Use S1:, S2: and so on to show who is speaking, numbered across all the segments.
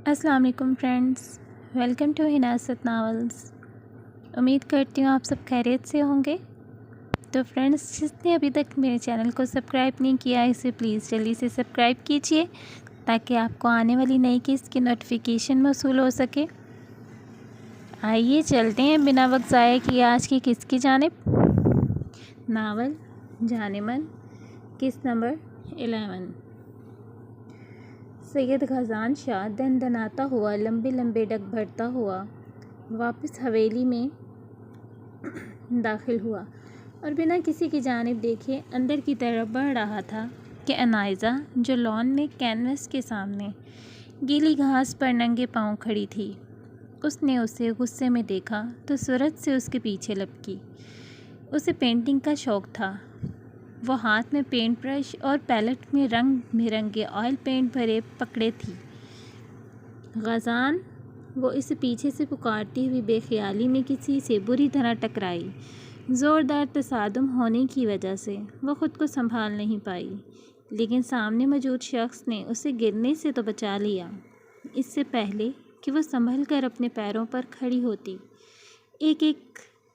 S1: السلام علیکم friends, welcome to حناست novels. امید کرتی ہوں آپ سب خیریت سے ہوں گے۔ تو فرینڈس، جس نے ابھی تک میرے چینل کو سبسکرائب نہیں کیا اسے پلیز جلدی سے سبسکرائب کیجئے تاکہ آپ کو آنے والی نئی قسط کی نوٹیفیکیشن موصول ہو سکے۔ آئیے چلتے ہیں بنا وقت ضائع کیے آج کی قسط کی جانب۔ ناول جان من، قسط نمبر 11۔ سید غازان شاہ دن دناتا ہوا لمبے لمبے ڈگ بھرتا ہوا واپس حویلی میں داخل ہوا اور بنا کسی کی جانب دیکھے اندر کی طرف بڑھ رہا تھا کہ انائزہ جو لان میں کینوس کے سامنے گیلی گھاس پر ننگے پاؤں کھڑی تھی، اس نے اسے غصے میں دیکھا تو سرعت سے اس کے پیچھے لپکی۔ اسے پینٹنگ کا شوق تھا۔ وہ ہاتھ میں پینٹ برش اور پیلٹ میں رنگ برنگے آئل پینٹ بھرے پکڑے تھی۔ غازان، وہ اسے پیچھے سے پکارتی ہوئی بے خیالی میں کسی سے بری طرح ٹکرائی۔ زوردار تصادم ہونے کی وجہ سے وہ خود کو سنبھال نہیں پائی، لیکن سامنے موجود شخص نے اسے گرنے سے تو بچا لیا، اس سے پہلے کہ وہ سنبھل کر اپنے پیروں پر کھڑی ہوتی۔ ایک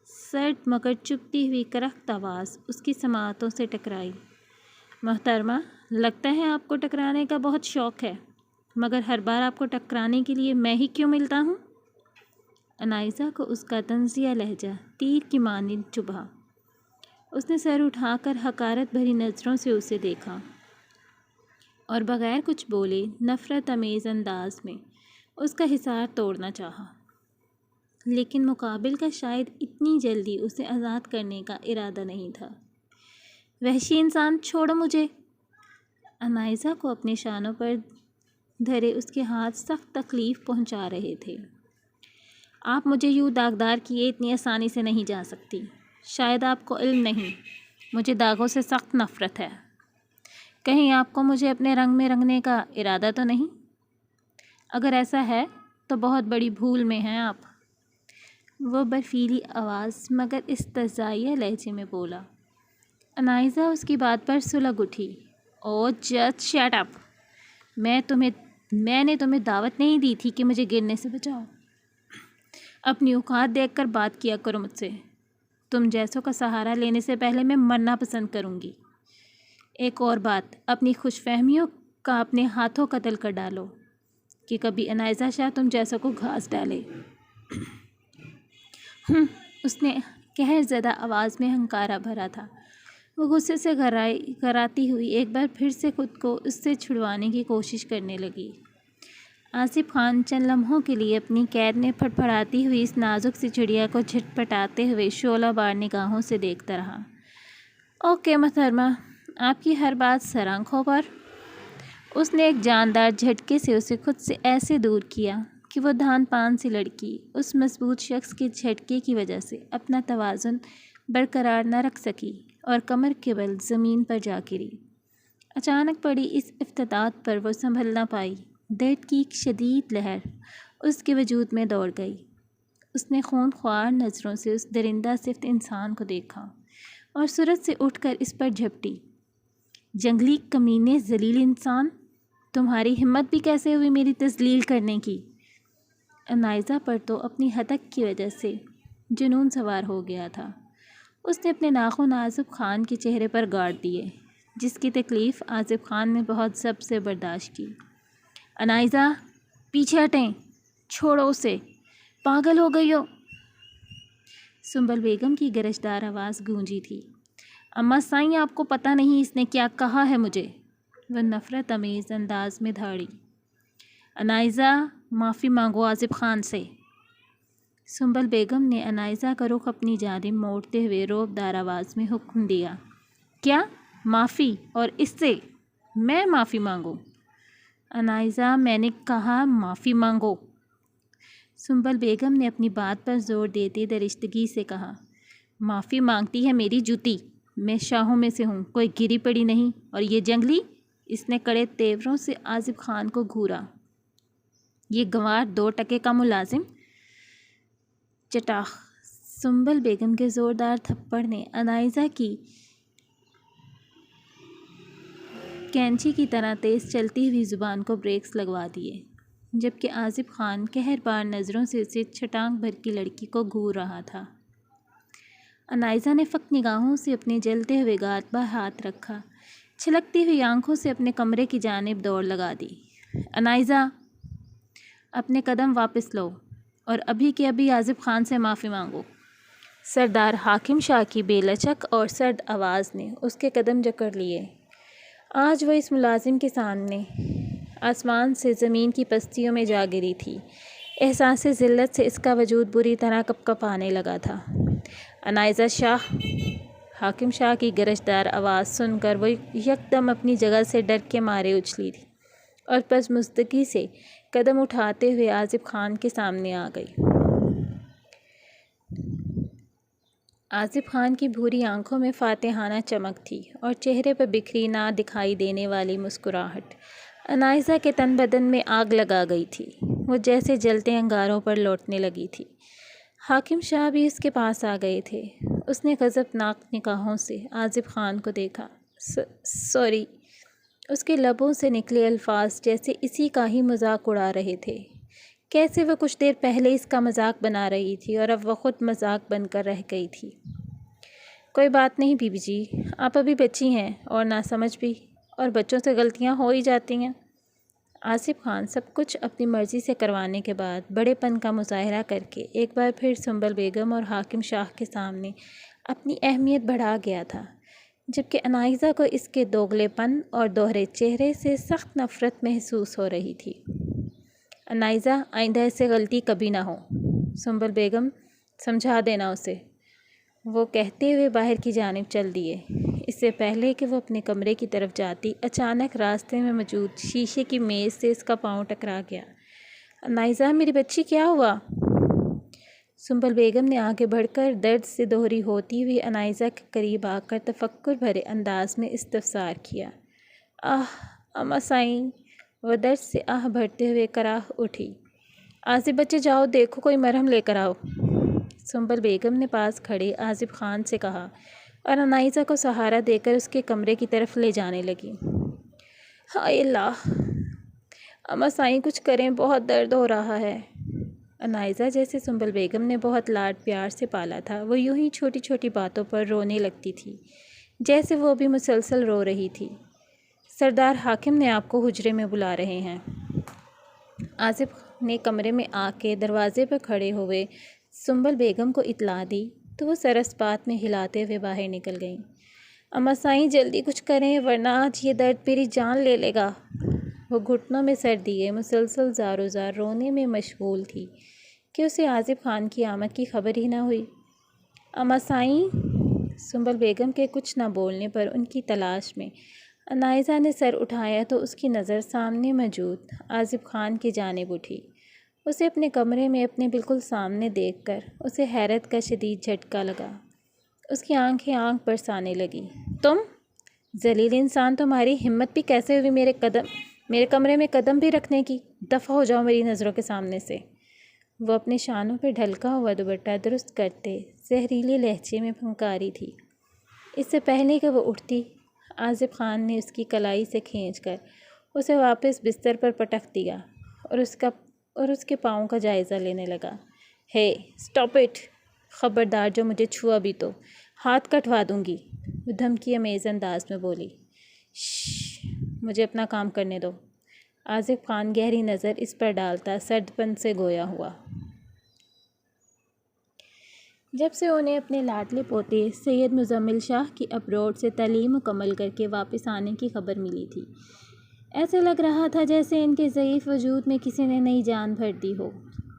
S1: سرد مگر چبھتی ہوئی کرخت آواز اس کی سماعتوں سے ٹکرائی۔ محترمہ، لگتا ہے آپ کو ٹکرانے کا بہت شوق ہے، مگر ہر بار آپ کو ٹکرانے کے لیے میں ہی کیوں ملتا ہوں؟ انائزہ کو اس کا طنزیہ لہجہ تیر کی مانند چبھا۔ اس نے سر اٹھا کر حقارت بھری نظروں سے اسے دیکھا اور بغیر کچھ بولے نفرت آمیز انداز میں اس کا حصار توڑنا چاہا، لیکن مقابل کا شاید اتنی جلدی اسے آزاد کرنے کا ارادہ نہیں تھا۔ وحشی انسان، چھوڑو مجھے! انائزہ کو اپنے شانوں پر دھرے اس کے ہاتھ سخت تکلیف پہنچا رہے تھے۔ آپ مجھے یوں داغدار کیے اتنی آسانی سے نہیں جا سکتی۔ شاید آپ کو علم نہیں، مجھے داغوں سے سخت نفرت ہے۔ کہیں آپ کو مجھے اپنے رنگ میں رنگنے کا ارادہ تو نہیں؟ اگر ایسا ہے تو بہت بڑی بھول میں ہیں آپ، وہ برفیلی آواز مگر استہزائیہ لہجے میں بولا۔ انائزہ اس کی بات پر سلگ اٹھی۔ او جسٹ شٹ اپ! میں نے تمہیں دعوت نہیں دی تھی کہ مجھے گرنے سے بچاؤ۔ اپنی اوقات دیکھ کر بات کیا کرو مجھ سے۔ تم جیسوں کا سہارا لینے سے پہلے میں مرنا پسند کروں گی۔ ایک اور بات، اپنی خوش فہمیوں کا اپنے ہاتھوں قتل کر ڈالو کہ کبھی انائزہ شاہ تم جیسوں کو گھاس ڈالے۔ اس نے قہر زدہ آواز میں ہنکارا بھرا تھا۔ وہ غصے سے گھراتی ہوئی ایک بار پھر سے خود کو اس سے چھڑوانے کی کوشش کرنے لگی۔ آصف خان چند لمحوں کے لیے اپنی قید میں پھڑ پھڑاتی ہوئی اس نازک سی چڑیا کو جھٹپٹاتے ہوئے شعلہ بار نگاہوں سے دیکھتا رہا۔ اوکے محترمہ، آپ کی ہر بات سر آنکھوں پر۔ اس نے ایک جاندار جھٹکے سے اسے خود سے ایسے دور کیا کہ وہ دھان پان سی لڑکی اس مضبوط شخص کے جھٹکے کی وجہ سے اپنا توازن برقرار نہ رکھ سکی اور کمر کے بل زمین پر جا گری۔ اچانک پڑی اس افتادت پر وہ سنبھل نہ پائی۔ درد کی ایک شدید لہر اس کے وجود میں دوڑ گئی۔ اس نے خون خوار نظروں سے اس درندہ صفت انسان کو دیکھا اور سرعت سے اٹھ کر اس پر جھپٹی۔ جنگلی کمینے ذلیل انسان، تمہاری ہمت بھی کیسے ہوئی میری تذلیل کرنے کی؟ انائزہ پر تو اپنی ہتک کی وجہ سے جنون سوار ہو گیا تھا۔ اس نے اپنے ناخن آصف خان کے چہرے پر گاڑ دیے، جس کی تکلیف آصف خان نے بہت ضبط سے برداشت کی۔ انائزہ، پیچھے ہٹیں! چھوڑو اسے! پاگل ہو گئی ہو! سنبل بیگم کی گرجدار آواز گونجی تھی۔ اماں سائیں، آپ کو پتہ نہیں اس نے کیا کہا ہے مجھے! وہ نفرت آمیز انداز میں دھاڑی۔ انائزہ، معافی مانگو آصف خان سے! سنبل بیگم نے انائزہ کا رخ اپنی جانب موڑتے ہوئے رعبدار آواز میں حکم دیا۔ کیا؟ معافی؟ اور اس سے؟ میں معافی مانگوں؟ انائزہ، میں نے کہا معافی مانگو! سنبل بیگم نے اپنی بات پر زور دیتے درشتگی سے کہا۔ معافی مانگتی ہے میری جوتی! میں شاہوں میں سے ہوں، کوئی گری پڑی نہیں، اور یہ جنگلی! اس نے کڑے تیوروں سے آصف خان کو گھورا۔ یہ گنوار 2 ٹکے کا ملازم! چٹاخ! سنبل بیگم کے زوردار تھپڑ نے انائزہ کی کینچی کی طرح تیز چلتی ہوئی زبان کو بریکس لگوا دیے۔ جبکہ آصف خان قہر بار نظروں سے اسے چھٹانک بھر کی لڑکی کو گھور رہا تھا۔ انائزہ نے فقط نگاہوں سے اپنے جلتے ہوئے گال پر ہاتھ رکھا، چھلکتی ہوئی آنکھوں سے اپنے کمرے کی جانب دوڑ لگا دی۔ انائزہ، اپنے قدم واپس لو اور ابھی کے ابھی آصف خان سے معافی مانگو۔ سردار حاکم شاہ کی بے لچک اور سرد آواز نے اس کے قدم جکڑ لیے۔ آج وہ اس ملازم کے سامنے آسمان سے زمین کی پستیوں میں جا گری تھی۔ احساس ذلت سے اس کا وجود بری طرح کپکپانے لگا تھا۔ انائزہ شاہ! حاکم شاہ کی گرجدار آواز سن کر وہ یکدم اپنی جگہ سے ڈر کے مارے اچھلی تھی اور پس مزدگی سے قدم اٹھاتے ہوئے آصف خان کے سامنے آ گئی۔ آصف خان کی بھوری آنکھوں میں فاتحانہ چمک تھی اور چہرے پر بکھری نہ دکھائی دینے والی مسکراہٹ انائزہ کے تن بدن میں آگ لگا گئی تھی۔ وہ جیسے جلتے انگاروں پر لوٹنے لگی تھی۔ حاکم شاہ بھی اس کے پاس آ گئے تھے۔ اس نے غضبناک نگاہوں سے آصف خان کو دیکھا۔ سوری۔ اس کے لبوں سے نکلے الفاظ جیسے اسی کا ہی مذاق اڑا رہے تھے۔ کیسے وہ کچھ دیر پہلے اس کا مذاق بنا رہی تھی اور اب وہ خود مذاق بن کر رہ گئی تھی۔ کوئی بات نہیں بی بی جی، آپ ابھی بچی ہیں اور ناسمجھ بھی، اور بچوں سے غلطیاں ہو ہی جاتی ہیں۔ آصف خان سب کچھ اپنی مرضی سے کروانے کے بعد بڑے پن کا مظاہرہ کر کے ایک بار پھر سنبل بیگم اور حاکم شاہ کے سامنے اپنی اہمیت بڑھا گیا تھا، جبکہ انائزہ کو اس کے دوگلے پن اور دوہرے چہرے سے سخت نفرت محسوس ہو رہی تھی۔ انائزہ، آئندہ ایسے غلطی کبھی نہ ہو۔ سنبل بیگم، سمجھا دینا اسے، وہ کہتے ہوئے باہر کی جانب چل دیے۔ اس سے پہلے کہ وہ اپنے کمرے کی طرف جاتی، اچانک راستے میں موجود شیشے کی میز سے اس کا پاؤں ٹکرا گیا۔ انائزہ، میری بچی، کیا ہوا؟ سنبل بیگم نے آگے بڑھ کر درد سے دوہری ہوتی ہوئی انائزہ کے قریب آ کر تفکر بھرے انداز میں استفسار کیا۔ اماں سائیں! وہ درد سے آہ بھرتے ہوئے کراہ اٹھی۔ آصف بچے، جاؤ دیکھو کوئی مرہم لے کر آؤ۔ سنبل بیگم نے پاس کھڑے آصف خان سے کہا اور انائزہ کو سہارا دے کر اس کے کمرے کی طرف لے جانے لگی۔ ہائے اللہ! اماں سائیں کچھ کریں، بہت درد ہو رہا ہے۔ انائزہ، جیسے سنبل بیگم نے بہت لاڈ پیار سے پالا تھا، وہ یوں ہی چھوٹی چھوٹی باتوں پر رونے لگتی تھی جیسے وہ بھی مسلسل رو رہی تھی۔ سردار حاکم نے آپ کو حجرے میں بلا رہے ہیں۔ آصف نے کمرے میں آ کے دروازے پر کھڑے ہوئے سنبل بیگم کو اطلاع دی تو وہ سرس بات میں ہلاتے ہوئے باہر نکل گئیں۔ اماں سائیں جلدی کچھ کریں ورنہ آج یہ درد میری جان لے لے گا۔ وہ گھٹنوں میں سر دیے مسلسل زار و زار رونے میں مشغول تھی کہ اسے آصف خان کی آمد کی خبر ہی نہ ہوئی۔ اماں سائیں! سنبل بیگم کے کچھ نہ بولنے پر ان کی تلاش میں انائزہ نے سر اٹھایا تو اس کی نظر سامنے موجود آصف خان کی جانب اٹھی۔ اسے اپنے کمرے میں اپنے بالکل سامنے دیکھ کر اسے حیرت کا شدید جھٹکا لگا۔ اس کی آنکھیں آنکھ برسانے لگیں۔ تم ذلیل انسان، تمہاری ہمت بھی کیسے ہوئی میرے کمرے میں قدم بھی رکھنے کی؟ دفع ہو جاؤ میری نظروں کے سامنے سے۔ وہ اپنے شانوں پہ ڈھلکا ہوا دوپٹہ درست کرتے زہریلے لہجے میں پھنکاری تھی۔ اس سے پہلے کہ وہ اٹھتی، آصف خان نے اس کی کلائی سے کھینچ کر اسے واپس بستر پر پٹک دیا اور اس کے پاؤں کا جائزہ لینے لگا۔ ہے، اسٹاپ اٹ! خبردار جو مجھے چھوا بھی تو ہاتھ کٹوا دوں گی، وہ دھمکی آمیز انداز میں بولی۔ شش! مجھے اپنا کام کرنے دو۔ آصف خان گہری نظر اس پر ڈالتا سرد پن سے گویا ہوا۔ جب سے انہیں اپنے لاڈلے پوتے سید مزمل شاہ کی ابروڈ سے تعلیم مکمل کر کے واپس آنے کی خبر ملی تھی، ایسے لگ رہا تھا جیسے ان کے ضعیف وجود میں کسی نے نئی جان بھر دی ہو۔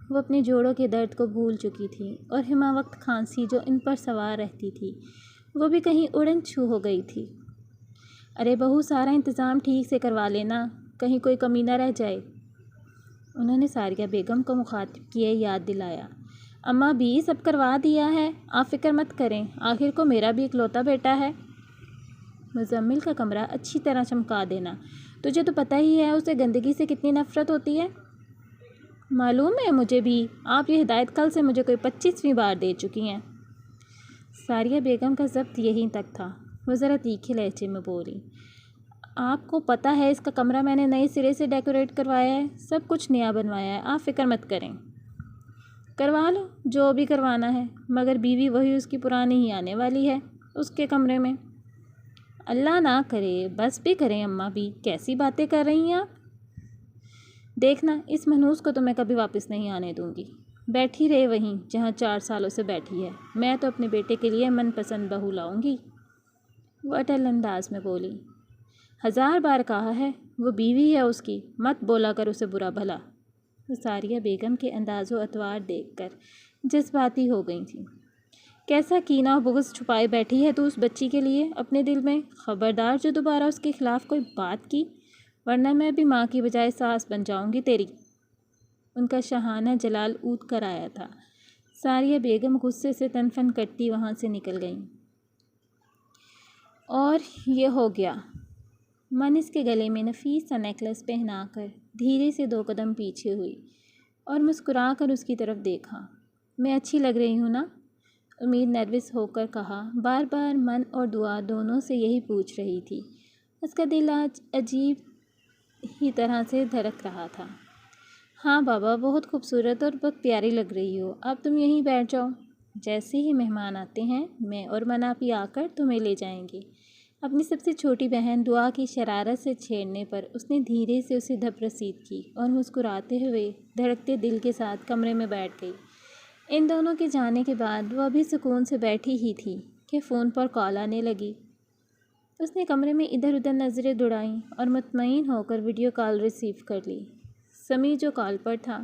S1: وہ اپنے جوڑوں کے درد کو بھول چکی تھیں اور ہمہ وقت کھانسی جو ان پر سوار رہتی تھی وہ بھی کہیں اڑن چھو ہو گئی تھی۔ ارے بہو، سارا انتظام ٹھیک سے کروا لینا، کہیں کوئی کمی نہ رہ جائے، انہوں نے ساریہ بیگم کو مخاطب کیے یاد دلایا۔ اماں بھی سب کروا دیا ہے، آپ فکر مت کریں، آخر کو میرا بھی اکلوتا بیٹا ہے۔ مزمل کا کمرہ اچھی طرح چمکا دینا، تجھے تو پتہ ہی ہے اسے گندگی سے کتنی نفرت ہوتی ہے۔ معلوم ہے مجھے بھی، آپ یہ ہدایت کل سے مجھے کوئی 25ویں بار دے چکی ہیں۔ ساریہ بیگم کا ضبط یہیں تک تھا، وہ ذرا تیکھے لہجے میں بولی۔ آپ کو پتہ ہے اس کا کمرہ میں نے نئے سرے سے ڈیکوریٹ کروایا ہے، سب کچھ نیا بنوایا ہے، آپ فکر مت کریں۔ کروا لو جو بھی کروانا ہے، مگر بیوی وہی اس کی پرانی ہی آنے والی ہے اس کے کمرے میں۔ اللہ نہ کرے، بس بھی کریں اماں بھی، کیسی باتیں کر رہی ہیں آپ؟ دیکھنا اس منحوس کو تو میں کبھی واپس نہیں آنے دوں گی، بیٹھی رہے وہیں جہاں 4 سالوں سے بیٹھی ہے، میں تو اپنے بیٹے کے لیے من پسند بہو لاؤں گی۔ وہ اٹل انداز میں بولی۔ 1000 بار کہا ہے وہ بیوی ہے اس کی، مت بولا کر اسے برا بھلا۔ وہ ساریہ بیگم کے انداز و اطوار دیکھ کر جذباتی ہو گئی تھیں۔ کیسا کینہ و بغض چھپائے بیٹھی ہے تو اس بچی کے لیے اپنے دل میں، خبردار جو دوبارہ اس کے خلاف کوئی بات کی، ورنہ میں بھی ماں کی بجائے ساس بن جاؤں گی تیری۔ ان کا شاہانہ جلال اونٹ کر آیا تھا۔ ساریہ بیگم غصے سے تنفن کرتی وہاں سے نکل گئیں۔ اور یہ ہو گیا۔ من اس کے گلے میں نفیس سا نیکلس پہنا کر دھیرے سے 2 قدم پیچھے ہوئی اور مسکرا کر اس کی طرف دیکھا۔ میں اچھی لگ رہی ہوں نا؟ امید نروس ہو کر کہا۔ بار بار من اور دعا دونوں سے یہی پوچھ رہی تھی۔ اس کا دل آج عجیب ہی طرح سے دھڑک رہا تھا۔ ہاں بابا، بہت خوبصورت اور بہت پیاری لگ رہی ہو، اب تم یہیں بیٹھ جاؤ، جیسے ہی مہمان آتے ہیں میں اور مناپی آ کر تمہیں لے جائیں گے۔ اپنی سب سے چھوٹی بہن دعا کی شرارت سے چھیڑنے پر اس نے دھیرے سے اسے دھپ رسید کی اور مسکراتے ہوئے دھڑکتے دل کے ساتھ کمرے میں بیٹھ گئی۔ ان دونوں کے جانے کے بعد وہ ابھی سکون سے بیٹھی ہی تھی کہ فون پر کال آنے لگی۔ اس نے کمرے میں ادھر ادھر نظریں دوڑائیں اور مطمئن ہو کر ویڈیو کال ریسیو کر لی۔ سمیع جو کال پر تھا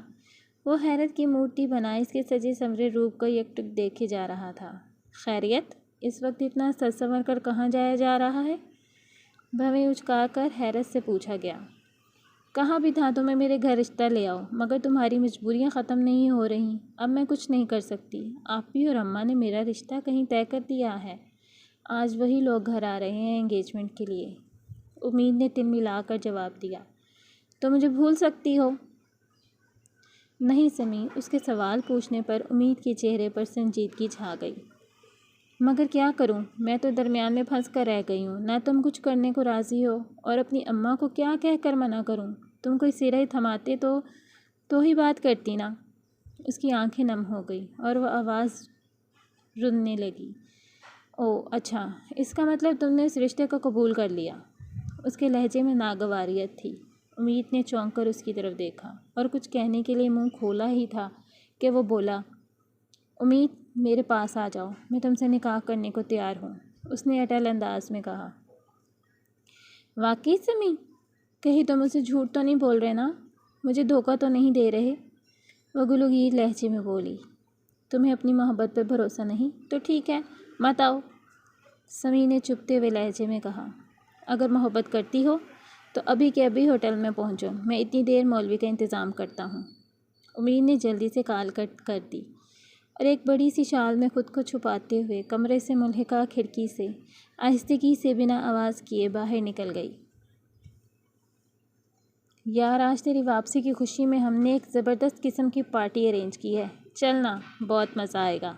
S1: وہ حیرت کی مورتی بنائے اس کے سجے سنورے روپ کو یک ٹک دیکھے جا رہا تھا۔ خیریت؟ اس وقت اتنا سج سنور کر کہاں جایا جا رہا ہے؟ بھویں اچکا کر حیرت سے پوچھا گیا۔ کہاں بھی تھا تمہیں میرے گھر رشتہ لے آؤ، مگر تمہاری مجبوریاں ختم نہیں ہو رہیں، اب میں کچھ نہیں کر سکتی۔ آپی اور اماں نے میرا رشتہ کہیں طے کر دیا ہے، آج وہی لوگ گھر آ رہے ہیں انگیجمنٹ کے لیے۔ امید نے تن ملا کر جواب دیا۔ تو مجھے بھول سکتی ہو؟ نہیں سمیع، اس کے سوال پوچھنے پر امید کے چہرے پر سنجیدگی چھا گئی۔ مگر کیا کروں، میں تو درمیان میں پھنس کر رہ گئی ہوں، نہ تم کچھ کرنے کو راضی ہو اور اپنی اماں کو کیا کہہ کر منع کروں؟ تم کوئی سرے تھماتے تو ہی بات کرتی نا۔ اس کی آنکھیں نم ہو گئی اور وہ آواز رننے لگی۔ او اچھا، اس کا مطلب تم نے اس رشتے کو قبول کر لیا؟ اس کے لہجے میں ناگواریت تھی۔ امید نے چونک کر اس کی طرف دیکھا اور کچھ کہنے کے لیے منہ کھولا ہی تھا کہ وہ بولا، امید میرے پاس آ جاؤ، میں تم سے نکاح کرنے کو تیار ہوں، اس نے اٹل انداز میں کہا۔ واقعی سمیع؟ کہیں تم اسے جھوٹ تو نہیں بول رہے نا، مجھے دھوکہ تو نہیں دے رہے؟ وہ گلوگیر لہجے میں بولی۔ تمہیں اپنی محبت پہ بھروسہ نہیں تو ٹھیک ہے، مت آؤ، سمیع نے چپتے ہوئے لہجے میں کہا۔ اگر محبت کرتی ہو تو ابھی کے ابھی ہوٹل میں پہنچو، میں اتنی دیر مولوی کا انتظام کرتا ہوں۔ امید نے جلدی سے کال کٹ کر دی اور ایک بڑی سی شال میں خود کو چھپاتے ہوئے کمرے سے ملحقہ کھڑکی سے آہستگی سے بنا آواز کیے باہر نکل گئی۔ یار، آج تیری واپسی کی خوشی میں ہم نے ایک زبردست قسم کی پارٹی ارینج کی ہے، چلنا، بہت مزہ آئے گا۔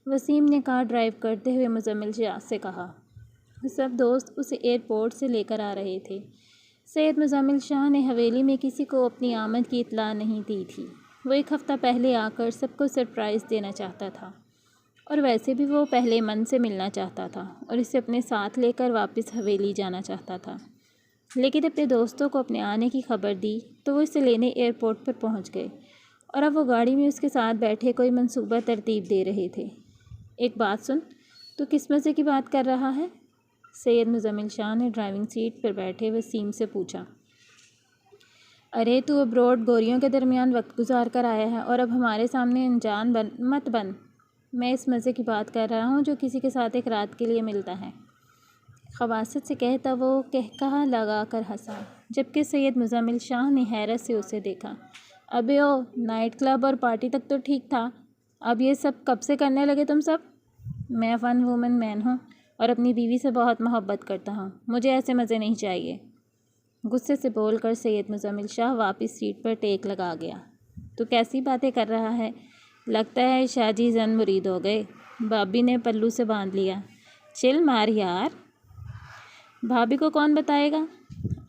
S1: وسیم نے کار ڈرائیو کرتے ہوئے مزمل شاہ سے کہا۔ سب دوست اسے ایئرپورٹ سے لے کر آ رہے تھے۔ سید مزمل شاہ نے حویلی میں کسی کو اپنی آمد کی اطلاع نہیں دی تھی۔ وہ 1 ہفتہ پہلے آ کر سب کو سرپرائز دینا چاہتا تھا، اور ویسے بھی وہ پہلے من سے ملنا چاہتا تھا اور اسے اپنے ساتھ لے کر واپس حویلی جانا چاہتا تھا، لیکن اپنے دوستوں کو اپنے آنے کی خبر دی تو وہ اسے لینے ایئرپورٹ پر پہنچ گئے اور اب وہ گاڑی میں اس کے ساتھ بیٹھے کوئی منصوبہ ترتیب دے رہے تھے۔ ایک بات سن، تو کس مزے کی بات کر رہا ہے؟ سید مزمل شاہ نے ڈرائیونگ سیٹ پر بیٹھے وسیم سے پوچھا۔ ارے تو ابروڈ گوریوں کے درمیان وقت گزار کر آیا ہے اور اب ہمارے سامنے انجان مت بن۔ میں اس مزے کی بات کر رہا ہوں جو کسی کے ساتھ ایک رات کے لیے ملتا ہے۔ خواصت سے کہتا وہ قہقہہ لگا کر ہنسا، جبکہ سید مزمل شاہ نے حیرت سے اسے دیکھا۔ ابے او، نائٹ کلب اور پارٹی تک تو ٹھیک تھا، اب یہ سب کب سے کرنے لگے تم سب؟ میں 1 وومن مین ہوں اور اپنی بیوی سے بہت محبت کرتا ہوں، مجھے ایسے مزے نہیں چاہیے۔ غصے سے بول کر سید مزمل شاہ واپس سیٹ پر ٹیک لگا گیا۔ تو کیسی باتیں کر رہا ہے؟ لگتا ہے شاہ جی زن مرید ہو گئے، بابی نے پلو سے باندھ لیا۔ چل مار یار۔ بھابھی کو کون بتائے گا؟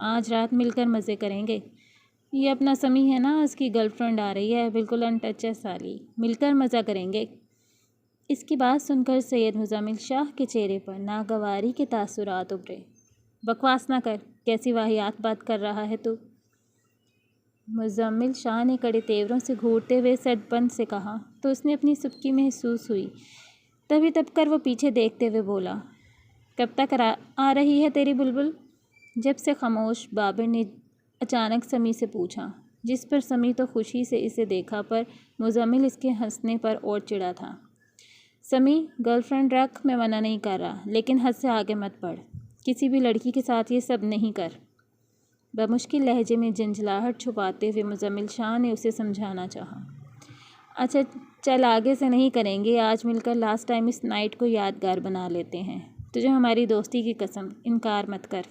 S1: آج رات مل کر مزے کریں گے۔ یہ اپنا سمی ہے نا، اس کی گرل فرینڈ آ رہی ہے، بالکل ان ٹچ ہے سالی، مل کر مزہ کریں گے۔ اس کی بات سن کر سید مزمل شاہ کے چہرے پر ناگواری کے تاثرات ابھرے۔ بکواس نہ کر، کیسی واہیات بات کر رہا ہے تو؟ مزمل شاہ نے کڑے تیوروں سے گھورتے ہوئے سڈپن سے کہا تو اس نے اپنی سبکی محسوس ہوئی۔ تبھی تب کر وہ پیچھے دیکھتے ہوئے بولا، کب تک آ رہی ہے تیری بلبل؟ جب سے خاموش بابر نے اچانک سمی سے پوچھا، جس پر سمی تو خوشی سے اسے دیکھا پر مزمل اس کے ہنسنے پر اور چڑھا تھا۔ سمی، گرل فرینڈ رکھ، میں منع نہیں کر رہا، لیکن حد سے آگے مت بڑھ۔ کسی بھی لڑکی کے ساتھ یہ سب نہیں کر۔ بمشکل لہجے میں جھنجھلاہٹ چھپاتے ہوئے مزمل شاہ نے اسے سمجھانا چاہا۔ اچھا چل، آگے سے نہیں کریں گے، آج مل کر لاسٹ ٹائم اس نائٹ کو یادگار بنا لیتے ہیں۔ تجھے ہماری دوستی کی قسم، انکار مت کر۔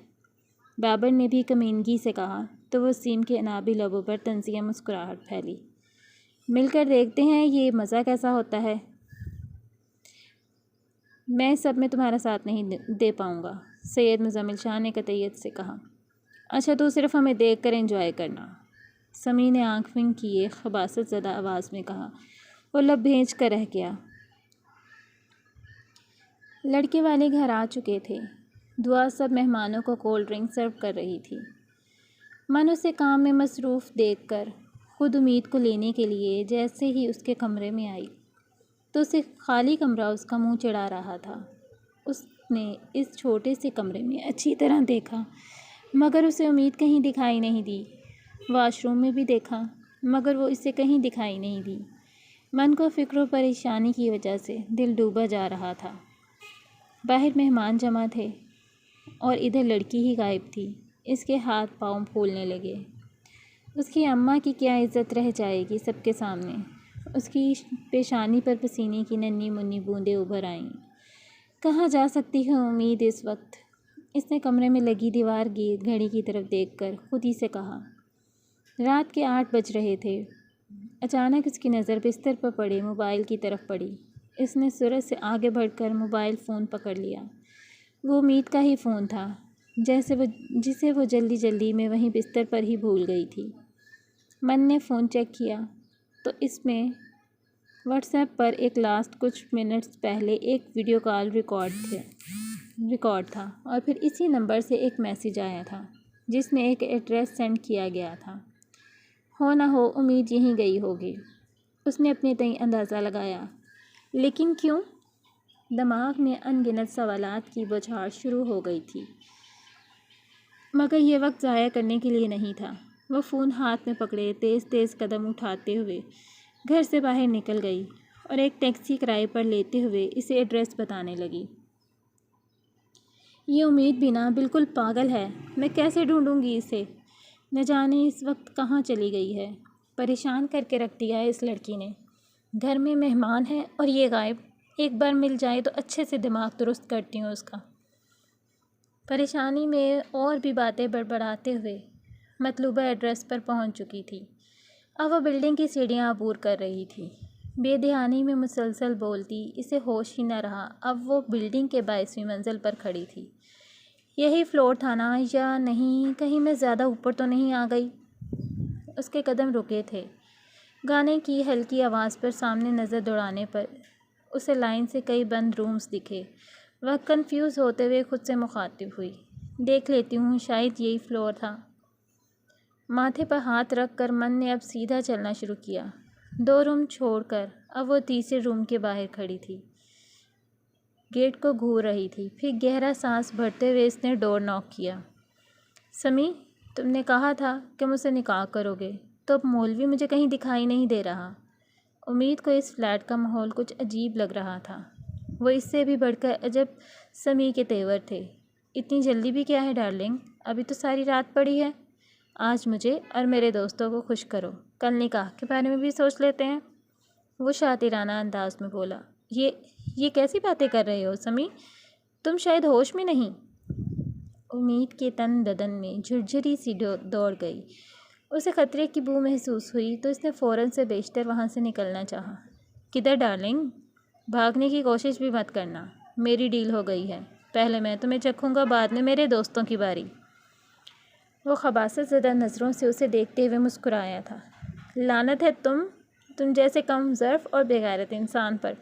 S1: بابر نے بھی کمینگی سے کہا تو وسیم کے انابی لبوں پر طنزیہ مسکراہٹ پھیلی۔ مل کر دیکھتے ہیں یہ مزہ کیسا ہوتا ہے۔ میں سب میں تمہارا ساتھ نہیں دے پاؤں گا، سید مزمل شاہ نے قطعیت سے کہا۔ اچھا تو صرف ہمیں دیکھ کر انجوائے کرنا، سمی نے آنکھ ونک کیے خباثت زدہ آواز میں کہا۔ وہ لب بھیج کر رہ گیا۔ لڑکے والے گھر آ چکے تھے۔ دعا سب مہمانوں کو کولڈ ڈرنک سرو کر رہی تھی۔ من اسے کام میں مصروف دیکھ کر خود امید کو لینے کے لیے جیسے ہی اس کے کمرے میں آئی تو اسے خالی کمرہ اس کا منہ چڑھا رہا تھا۔ اس نے اس چھوٹے سے کمرے میں اچھی طرح دیکھا مگر اسے امید کہیں دکھائی نہیں دی۔ واش روم میں بھی دیکھا مگر وہ اسے کہیں دکھائی نہیں دی۔ من کو فکر و پریشانی کی وجہ سے دل ڈوبا جا رہا تھا۔ باہر مہمان جمع تھے اور ادھر لڑکی ہی غائب تھی۔ اس کے ہاتھ پاؤں پھولنے لگے۔ اس کی اماں کی کیا عزت رہ جائے گی سب کے سامنے۔ اس کی پیشانی پر پسینے کی ننھی منھی بوندیں ابھر آئیں۔ کہاں جا سکتی ہے امید اس وقت؟ اس نے کمرے میں لگی دیوار گیر گھڑی کی طرف دیکھ کر خود ہی سے کہا۔ رات کے 8 بج رہے تھے۔ اچانک اس کی نظر بستر پر پڑے موبائل کی طرف پڑی۔ اس نے سرعت سے آگے بڑھ کر موبائل فون پکڑ لیا۔ وہ امید کا ہی فون تھا جسے وہ جلدی جلدی میں وہیں بستر پر ہی بھول گئی تھی۔ من نے فون چیک کیا تو اس میں واٹس ایپ پر ایک لاسٹ کچھ منٹس پہلے ایک ویڈیو کال ریکارڈ تھا اور پھر اسی نمبر سے ایک میسیج آیا تھا جس میں ایک ایڈریس سینڈ کیا گیا تھا۔ ہو نہ ہو امید یہیں گئی ہوگی، اس نے اپنے تئیں اندازہ لگایا۔ لیکن کیوں؟ دماغ میں ان گنت سوالات کی بوچھاڑ شروع ہو گئی تھی مگر یہ وقت ضائع کرنے کے لیے نہیں تھا۔ وہ فون ہاتھ میں پکڑے تیز تیز قدم اٹھاتے ہوئے گھر سے باہر نکل گئی اور ایک ٹیکسی کرائے پر لیتے ہوئے اسے ایڈریس بتانے لگی۔ یہ امید بھی نا بالکل پاگل ہے، میں کیسے ڈھونڈوں گی اسے؟ نہ جانے اس وقت کہاں چلی گئی ہے۔ پریشان کر کے رکھ دیا ہے اس لڑکی نے۔ گھر میں مہمان ہے اور یہ غائب، ایک بار مل جائے تو اچھے سے دماغ درست کرتی ہوں اس کا۔ پریشانی میں اور بھی باتیں بڑبڑاتے ہوئے مطلوبہ ایڈریس پر پہنچ چکی تھی۔ اب وہ بلڈنگ کی سیڑھیاں عبور کر رہی تھی۔ بے دھیانی میں مسلسل بولتی اسے ہوش ہی نہ رہا۔ اب وہ بلڈنگ کے 22ویں منزل پر کھڑی تھی۔ یہی فلور تھا نا؟ یا نہیں کہیں میں زیادہ اوپر تو نہیں آ گئی؟ اس کے قدم رکے تھے۔ گانے کی ہلکی آواز پر سامنے نظر دوڑانے پر اسے لائن سے کئی بند رومز دکھے۔ وہ کنفیوز ہوتے ہوئے خود سے مخاطب ہوئی، دیکھ لیتی ہوں، شاید یہی فلور تھا۔ ماتھے پر ہاتھ رکھ کر من نے اب سیدھا چلنا شروع کیا۔ 2 روم چھوڑ کر اب وہ تیسرے روم کے باہر کھڑی تھی، گیٹ کو گھور رہی تھی۔ پھر گہرا سانس بھرتے ہوئے اس نے ڈور ناک کیا۔ سمی، تم نے کہا تھا کہ مجھ سے نکاح کرو گے، تو اب مولوی مجھے کہیں دکھائی نہیں دے رہا۔ امید کو اس فلیٹ کا ماحول کچھ عجیب لگ رہا تھا۔ وہ اس سے بھی بڑھ کر عجب سمی کے تیور تھے۔ اتنی جلدی بھی کیا ہے ڈارلنگ، ابھی تو ساری رات پڑی ہے۔ آج مجھے اور میرے دوستوں کو خوش کرو، کل نکاح کے بارے میں بھی سوچ لیتے ہیں۔ وہ شاطرانہ انداز میں بولا۔ یہ کیسی باتیں کر رہے ہو سمی؟ تم شاید ہوش میں نہیں۔ امید کے تن بدن میں جھرجھری سی دوڑ گئی۔ اسے خطرے کی بو محسوس ہوئی تو اس نے فوراً سے بیشتر وہاں سے نکلنا چاہا۔ کدھر ڈارلنگ؟ بھاگنے کی کوشش بھی مت کرنا، میری ڈیل ہو گئی ہے۔ پہلے میں تمہیں چکھوں گا، بعد میں میرے دوستوں کی باری۔ وہ خباثت زدہ نظروں سے اسے دیکھتے ہوئے مسکرایا تھا۔ لعنت ہے تم جیسے کم ظرف اور بے غیرت انسان پر۔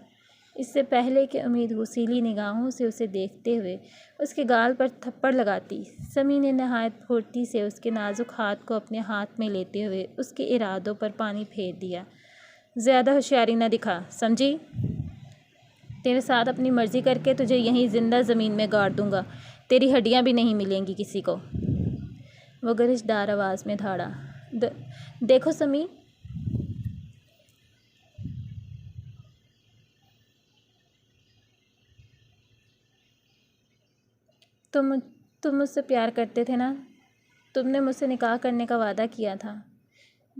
S1: اس سے پہلے کہ امید غصیلی نگاہوں سے اسے دیکھتے ہوئے اس کے گال پر تھپڑ لگاتی، سمیع نے نہایت پھرتی سے اس کے نازک ہاتھ کو اپنے ہاتھ میں لیتے ہوئے اس کے ارادوں پر پانی پھیر دیا۔ زیادہ ہوشیاری نہ دکھا، سمجھی؟ تیرے ساتھ اپنی مرضی کر کے تجھے یہیں زندہ زمین میں گاڑ دوں گا، تیری ہڈیاں بھی نہیں ملیں گی کسی کو۔ وہ گرج دار آواز میں دھاڑا۔ دیکھو سمیع، تم مجھ سے پیار کرتے تھے نا؟ تم نے مجھ سے نکاح کرنے کا وعدہ کیا تھا۔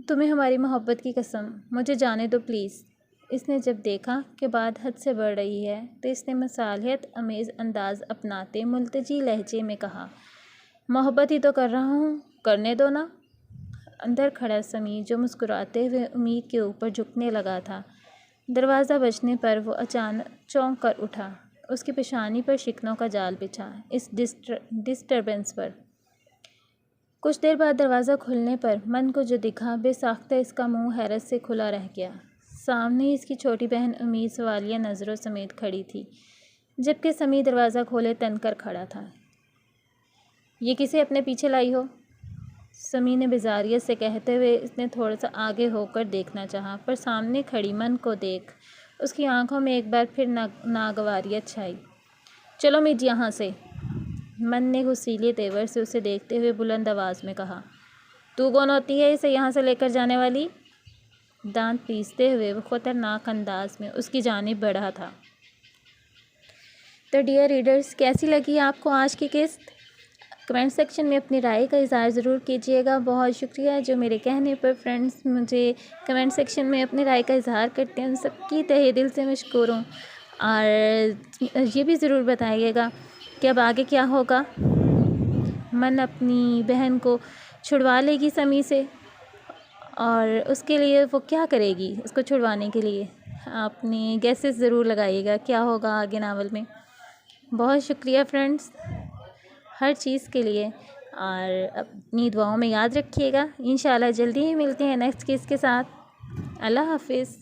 S1: تمہیں ہماری محبت کی قسم، مجھے جانے دو پلیز۔ اس نے جب دیکھا کہ بات حد سے بڑھ رہی ہے تو اس نے مصالحت امیز انداز اپناتے ملتجی لہجے میں کہا، محبت ہی تو کر رہا ہوں، کرنے دو نا۔ اندر کھڑا سمیع جو مسکراتے ہوئے امید کے اوپر جھکنے لگا تھا، دروازہ بجنے پر وہ اچانک چونک کر اٹھا۔ اس کی پیشانی پر شکنوں کا جال بچھا اس ڈسٹربنس پر۔ کچھ دیر بعد دروازہ کھلنے پر من کو جو دکھا، بے ساختہ اس کا منہ حیرت سے کھلا رہ گیا۔ سامنے ہی اس کی چھوٹی بہن امید سوالیہ نظروں سمیت کھڑی تھی، جبکہ سمیع دروازہ کھولے تن کر کھڑا تھا۔ یہ کسے اپنے پیچھے لائی ہو؟ سمیع نے بیزاریت سے کہتے ہوئے اس نے تھوڑا سا آگے ہو کر دیکھنا چاہا، پر سامنے کھڑی من کو دیکھ اس کی آنکھوں میں ایک بار پھر ناگواریت چھائی۔ چلو امید یہاں سے، من نے غصیلے تیور سے اسے دیکھتے ہوئے بلند آواز میں کہا۔ تو کون ہوتی ہے اسے یہاں سے لے کر جانے والی؟ دانت پیستے ہوئے وہ خطرناک انداز میں اس کی جانب بڑھا تھا۔ تو ڈیئر ریڈرز، کیسی لگی آپ کو آج کی قسط؟ کمنٹ سیکشن میں اپنی رائے کا اظہار ضرور کیجیے گا۔ بہت شکریہ جو میرے کہنے پر فرینڈز مجھے کمنٹ سیکشن میں اپنی رائے کا اظہار کرتے ہیں، ان سب کی تہہ دل سے مشکور ہوں۔ اور یہ بھی ضرور بتائیے گا کہ اب آگے کیا ہوگا۔ من اپنی بہن کو چھڑوا لے گی سمیع سے، اور اس کے لیے وہ کیا کرے گی اس کو چھڑوانے کے لیے؟ اپنی گیسز ضرور لگائیے گا کیا ہوگا آگے ناول میں۔ بہت شکریہ فرینڈز ہر چیز کے لیے، اور اپنی دعاؤں میں یاد رکھیے گا۔ انشاءاللہ جلدی ہی ملتے ہیں نیکسٹ کیس کے ساتھ۔ اللہ حافظ۔